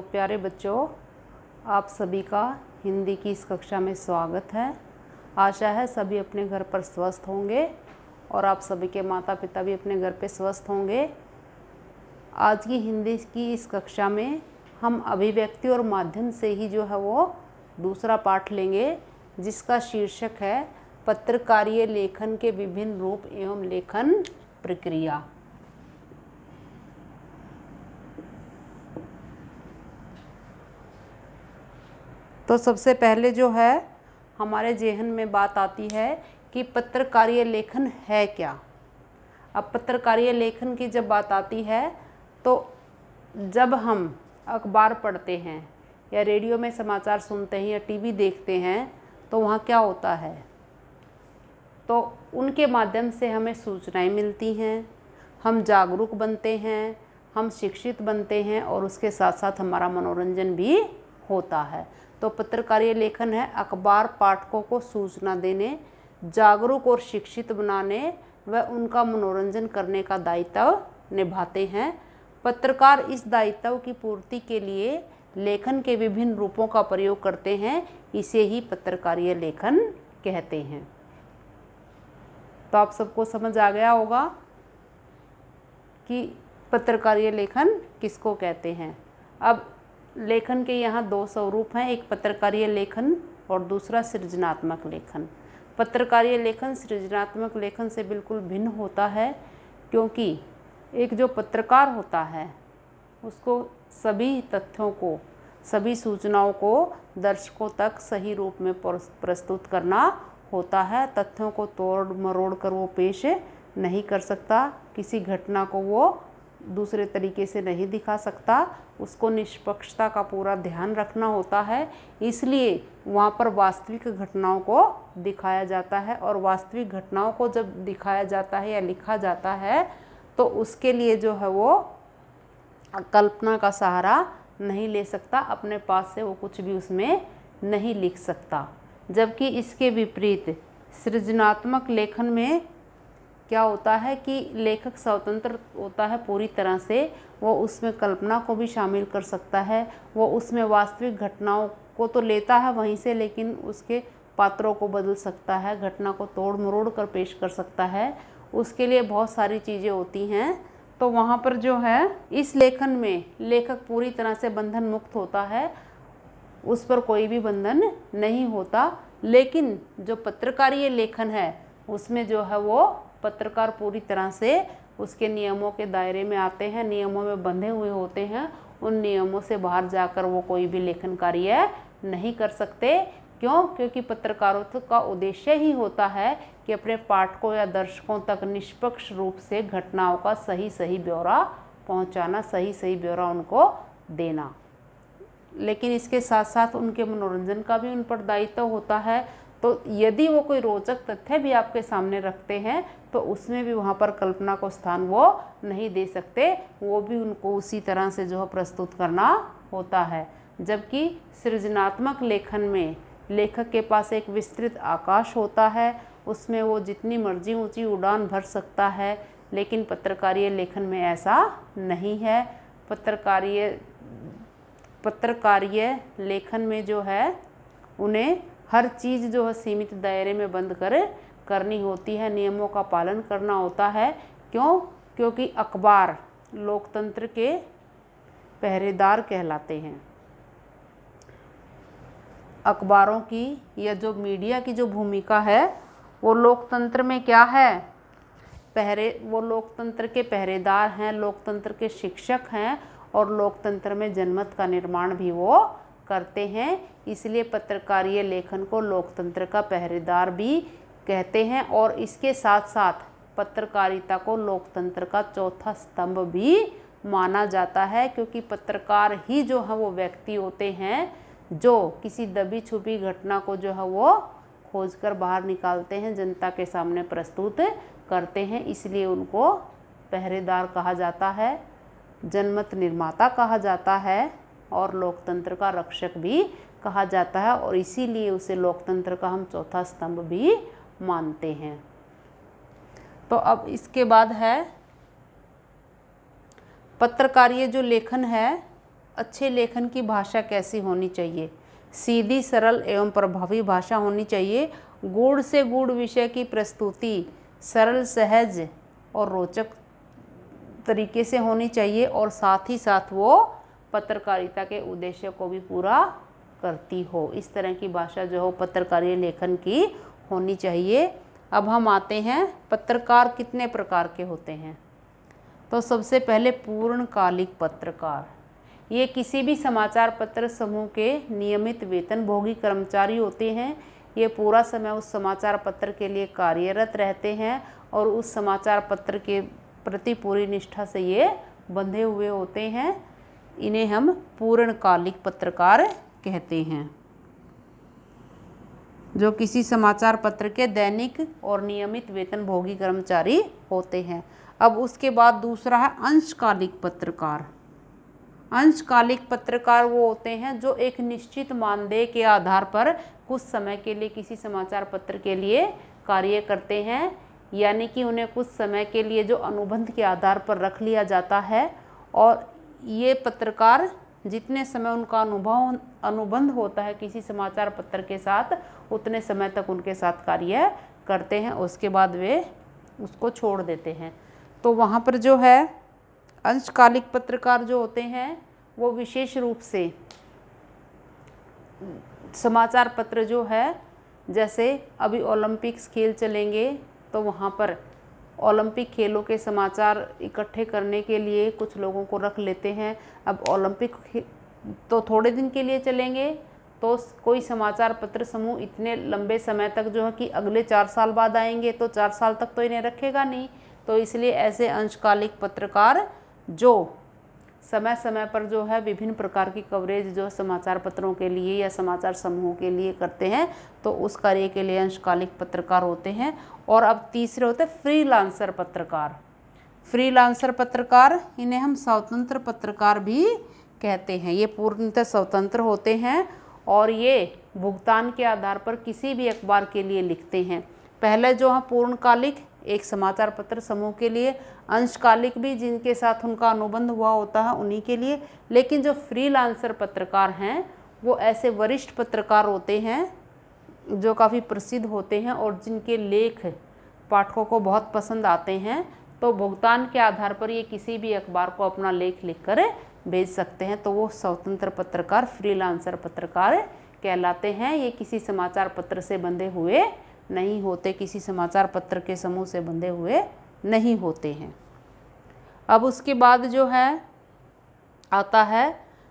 तो प्यारे बच्चों, आप सभी का हिंदी की इस कक्षा में स्वागत है। आशा है सभी अपने घर पर स्वस्थ होंगे और आप सभी के माता पिता भी अपने घर पे स्वस्थ होंगे। आज की हिंदी की इस कक्षा में हम अभिव्यक्ति और माध्यम से ही जो है वो दूसरा पाठ लेंगे, जिसका शीर्षक है पत्रकारीय लेखन के विभिन्न रूप एवं लेखन प्रक्रिया। तो सबसे पहले जो है हमारे जेहन में बात आती है कि पत्रकारीय लेखन है क्या। अब पत्रकारीय लेखन की जब बात आती है तो जब हम अखबार पढ़ते हैं या रेडियो में समाचार सुनते हैं या टीवी देखते हैं तो वहाँ क्या होता है, तो उनके माध्यम से हमें सूचनाएं मिलती हैं, हम जागरूक बनते हैं, हम शिक्षित बनते हैं और उसके साथ साथ हमारा मनोरंजन भी होता है। तो पत्रकारीय लेखन है अखबार पाठकों को सूचना देने, जागरूक और शिक्षित बनाने व उनका मनोरंजन करने का दायित्व निभाते हैं। पत्रकार इस दायित्व की पूर्ति के लिए लेखन के विभिन्न रूपों का प्रयोग करते हैं, इसे ही पत्रकारीय लेखन कहते हैं। तो आप सबको समझ आ गया होगा कि पत्रकारीय लेखन किसको कहते हैं। अब लेखन के यहाँ दो स्वरूप हैं, एक पत्रकारीय लेखन और दूसरा सृजनात्मक लेखन। पत्रकारीय लेखन सृजनात्मक लेखन से बिल्कुल भिन्न होता है, क्योंकि एक जो पत्रकार होता है उसको सभी तथ्यों को, सभी सूचनाओं को दर्शकों तक सही रूप में प्रस्तुत करना होता है। तथ्यों को तोड़ मरोड़ कर वो पेश नहीं कर सकता, किसी घटना को वो दूसरे तरीके से नहीं दिखा सकता, उसको निष्पक्षता का पूरा ध्यान रखना होता है। इसलिए वहाँ पर वास्तविक घटनाओं को दिखाया जाता है, और वास्तविक घटनाओं को जब दिखाया जाता है या लिखा जाता है तो उसके लिए जो है वो कल्पना का सहारा नहीं ले सकता, अपने पास से वो कुछ भी उसमें नहीं लिख सकता। जबकि इसके विपरीत सृजनात्मक लेखन में क्या होता है कि लेखक स्वतंत्र होता है पूरी तरह से, वो उसमें कल्पना को भी शामिल कर सकता है, वो उसमें वास्तविक घटनाओं को तो लेता है वहीं से, लेकिन उसके पात्रों को बदल सकता है, घटना को तोड़ मरोड़ कर पेश कर सकता है, उसके लिए बहुत सारी चीज़ें होती हैं। तो वहाँ पर जो है इस लेखन में लेखक पूरी तरह से बंधन मुक्त होता है, उस पर कोई भी बंधन नहीं होता। लेकिन जो पत्रकारीय लेखन है उसमें जो है वो पत्रकार पूरी तरह से उसके नियमों के दायरे में आते हैं, नियमों में बंधे हुए होते हैं, उन नियमों से बाहर जाकर वो कोई भी लेखन कार्य नहीं कर सकते। क्यों? क्योंकि पत्रकारों का उद्देश्य ही होता है कि अपने पाठकों या दर्शकों तक निष्पक्ष रूप से घटनाओं का सही ब्यौरा पहुंचाना, सही ब्यौरा उनको देना। लेकिन इसके साथ साथ उनके मनोरंजन का भी उन पर दायित्व होता है। तो यदि वो कोई रोचक तथ्य भी आपके सामने रखते हैं तो उसमें भी वहाँ पर कल्पना को स्थान वो नहीं दे सकते, वो भी उनको उसी तरह से जो है प्रस्तुत करना होता है। जबकि सृजनात्मक लेखन में लेखक के पास एक विस्तृत आकाश होता है, उसमें वो जितनी मर्जी ऊंची उड़ान भर सकता है, लेकिन पत्रकारीय लेखन में ऐसा नहीं है। पत्रकारीय लेखन में जो है उन्हें हर चीज़ जो है सीमित दायरे में बंद करनी होती है, नियमों का पालन करना होता है। क्यों? क्योंकि अखबार लोकतंत्र के पहरेदार कहलाते हैं। अखबारों की या जो मीडिया की जो भूमिका है वो लोकतंत्र में क्या है, वो लोकतंत्र के पहरेदार हैं, लोकतंत्र के शिक्षक हैं, और लोकतंत्र में जनमत का निर्माण भी वो करते हैं। इसलिए पत्रकारीय लेखन को लोकतंत्र का पहरेदार भी कहते हैं, और इसके साथ साथ पत्रकारिता को लोकतंत्र का चौथा स्तंभ भी माना जाता है। क्योंकि पत्रकार ही जो है वो व्यक्ति होते हैं जो किसी दबी छुपी घटना को जो है वो खोजकर बाहर निकालते हैं, जनता के सामने प्रस्तुत करते हैं। इसलिए उनको पहरेदार कहा जाता है, जनमत निर्माता कहा जाता है, और लोकतंत्र का रक्षक भी कहा जाता है, और इसीलिए उसे लोकतंत्र का हम चौथा स्तंभ भी मानते हैं। तो अब इसके बाद है पत्रकारीय जो लेखन है अच्छे लेखन की भाषा कैसी होनी चाहिए? सीधी, सरल एवं प्रभावी भाषा होनी चाहिए। गूढ़ से गूढ़ विषय की प्रस्तुति सरल, सहज और रोचक तरीके से होनी चाहिए, और साथ ही साथ वो पत्रकारिता के उद्देश्य को भी पूरा करती हो। इस तरह की भाषा जो हो पत्रकारीय लेखन की होनी चाहिए। अब हम आते हैं, पत्रकार कितने प्रकार के होते हैं? तो सबसे पहले पूर्णकालिक पत्रकार। ये किसी भी समाचार पत्र समूह के नियमित वेतनभोगी कर्मचारी होते हैं। ये पूरा समय उस समाचार पत्र के लिए कार्यरत रहते हैं और उस समाचार पत्र के प्रति पूरी निष्ठा से ये बंधे हुए होते हैं। इन्हें हम पूर्णकालिक पत्रकार कहते हैं, जो किसी समाचार पत्र के दैनिक और नियमित वेतनभोगी कर्मचारी होते हैं। अब उसके बाद दूसरा है अंशकालिक पत्रकार। अंशकालिक पत्रकार वो होते हैं जो एक निश्चित मानदेय के आधार पर कुछ समय के लिए किसी समाचार पत्र के लिए कार्य करते हैं, यानी कि उन्हें कुछ समय के लिए जो अनुबंध के आधार पर रख लिया जाता है, और ये पत्रकार जितने समय उनका अनुबंध होता है किसी समाचार पत्र के साथ, उतने समय तक उनके साथ कार्य करते हैं, उसके बाद वे उसको छोड़ देते हैं। तो वहाँ पर जो है अंशकालिक पत्रकार जो होते हैं वो विशेष रूप से समाचार पत्र जो है, जैसे अभी ओलंपिक्स खेल चलेंगे तो वहाँ पर ओलंपिक खेलों के समाचार इकट्ठे करने के लिए कुछ लोगों को रख लेते हैं। अब ओलंपिक तो थोड़े दिन के लिए चलेंगे, तो कोई समाचार पत्र समूह इतने लंबे समय तक जो है कि अगले 4 साल बाद आएंगे, तो 4 साल तक तो इन्हें रखेगा नहीं। तो इसलिए ऐसे अंशकालिक पत्रकार जो समय समय पर जो है विभिन्न प्रकार की कवरेज जो समाचार पत्रों के लिए या समाचार समूहों के लिए करते हैं, तो उस कार्य के लिए अंशकालिक पत्रकार होते हैं। और अब तीसरे होते हैं फ्रीलांसर पत्रकार। फ्रीलांसर पत्रकार, इन्हें हम स्वतंत्र पत्रकार भी कहते हैं। ये पूर्णतः स्वतंत्र होते हैं और ये भुगतान के आधार पर किसी भी अखबार के लिए लिखते हैं। पहले जो है पूर्णकालिक एक समाचार पत्र समूह के लिए, अंशकालिक भी जिनके साथ उनका अनुबंध हुआ होता है उन्हीं के लिए। लेकिन जो फ्रीलांसर पत्रकार हैं वो ऐसे वरिष्ठ पत्रकार होते हैं जो काफ़ी प्रसिद्ध होते हैं और जिनके लेख पाठकों को बहुत पसंद आते हैं। तो भुगतान के आधार पर ये किसी भी अखबार को अपना लेख लिखकर भेज सकते हैं, तो वो स्वतंत्र पत्रकार फ्रीलांसर पत्रकार कहलाते हैं। ये किसी समाचार पत्र से बंधे हुए नहीं होते, किसी समाचार पत्र के समूह से बंधे हुए नहीं होते हैं। अब उसके बाद जो है आता है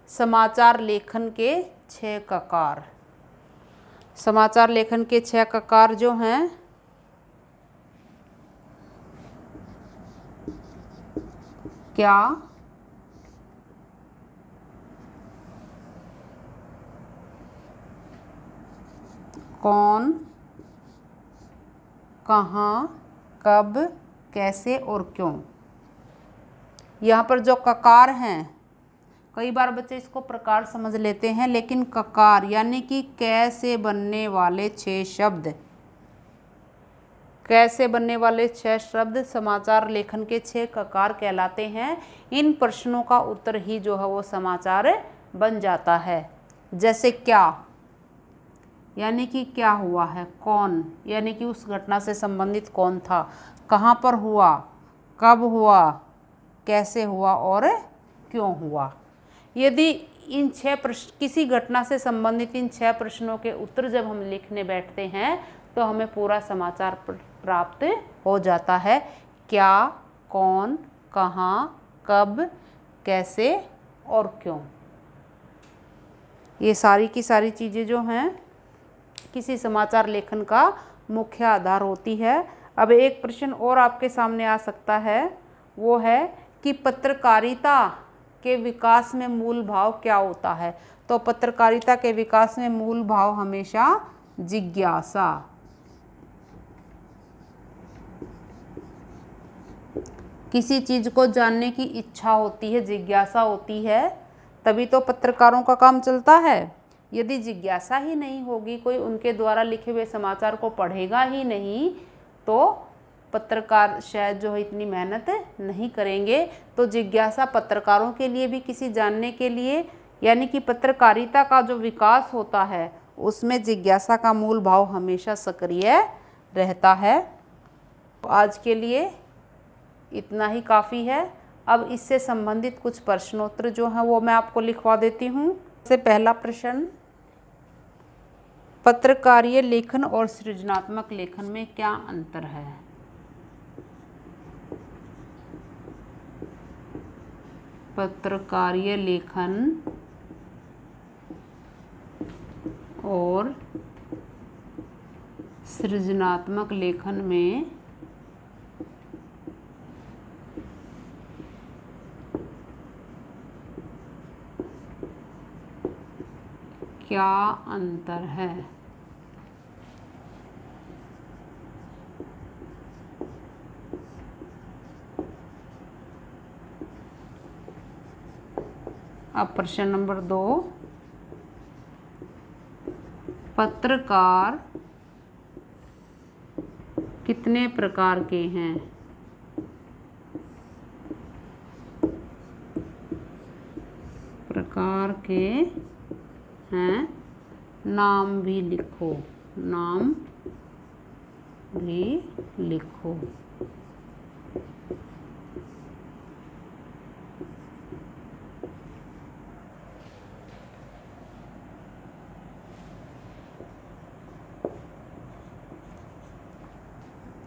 समाचार लेखन के 6 ककार। समाचार लेखन के 6 ककार जो हैं क्या, कौन, कहाँ, कब, कैसे और क्यों। यहाँ पर जो ककार हैं, कई बार बच्चे इसको प्रकार समझ लेते हैं, लेकिन ककार यानी कि कैसे बनने वाले 6 शब्द, कैसे बनने वाले 6 शब्द समाचार लेखन के 6 ककार कहलाते हैं। इन प्रश्नों का उत्तर ही जो है वो समाचार बन जाता है। जैसे क्या यानी कि क्या हुआ है, कौन यानी कि उस घटना से संबंधित कौन था, कहाँ पर हुआ, कब हुआ, कैसे हुआ और क्यों हुआ। यदि इन 6 प्रश्न किसी घटना से संबंधित इन 6 प्रश्नों के उत्तर जब हम लिखने बैठते हैं तो हमें पूरा समाचार प्राप्त हो जाता है। क्या, कौन, कहाँ, कब, कैसे और क्यों। ये सारी की सारी चीज़ें जो हैं किसी समाचार लेखन का मुख्य आधार होती है। अब एक प्रश्न और आपके सामने आ सकता है, वो है कि पत्रकारिता के विकास में मूल भाव क्या होता है। तो पत्रकारिता के विकास में मूल भाव हमेशा जिज्ञासा, किसी चीज़ को जानने की इच्छा होती है, जिज्ञासा होती है, तभी तो पत्रकारों का काम चलता है। यदि जिज्ञासा ही नहीं होगी, कोई उनके द्वारा लिखे हुए समाचार को पढ़ेगा ही नहीं, तो पत्रकार शायद जो है इतनी मेहनत नहीं करेंगे। तो जिज्ञासा पत्रकारों के लिए भी किसी जानने के लिए यानी कि पत्रकारिता का जो विकास होता है उसमें जिज्ञासा का मूल भाव हमेशा सक्रिय रहता है। आज के लिए इतना ही काफ़ी है। अब इससे संबंधित कुछ प्रश्नोत्तर जो हैं वो मैं आपको लिखवा देती हूँ। सबसे पहला प्रश्न, पत्रकारीय लेखन और सृजनात्मक लेखन में क्या अंतर है? पत्रकारीय लेखन और सृजनात्मक लेखन में क्या अंतर है? अब प्रश्न नंबर 2, पत्रकार कितने प्रकार के हैं? प्रकार के हैं, नाम भी लिखो, नाम भी लिखो।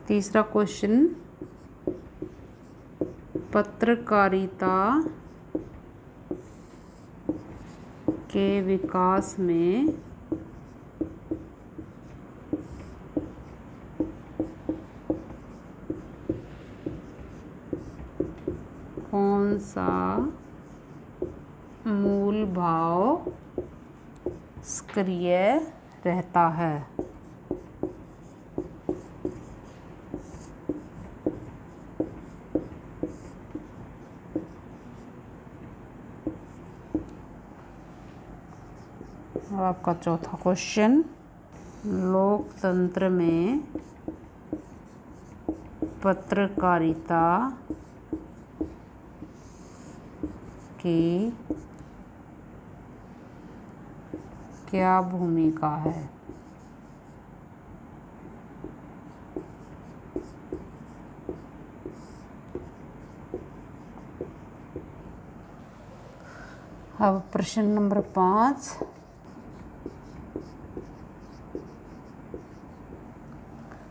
तीसरा क्वेश्चन, पत्रकारिता के विकास में कौन सा मूल भाव सक्रिय रहता है? आपका चौथा क्वेश्चन, लोकतंत्र में पत्रकारिता की क्या भूमिका है? अब प्रश्न नंबर 5,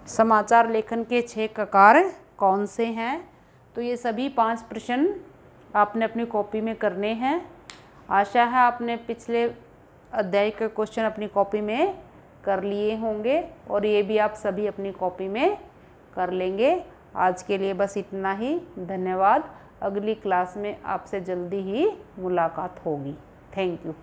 समाचार लेखन के 6 प्रकार कौन से हैं? तो ये सभी 5 प्रश्न आपने अपनी कॉपी में करने हैं। आशा है आपने पिछले अध्याय के क्वेश्चन अपनी कॉपी में कर लिए होंगे और ये भी आप सभी अपनी कॉपी में कर लेंगे। आज के लिए बस इतना ही। धन्यवाद। अगली क्लास में आपसे जल्दी ही मुलाकात होगी। Thank you.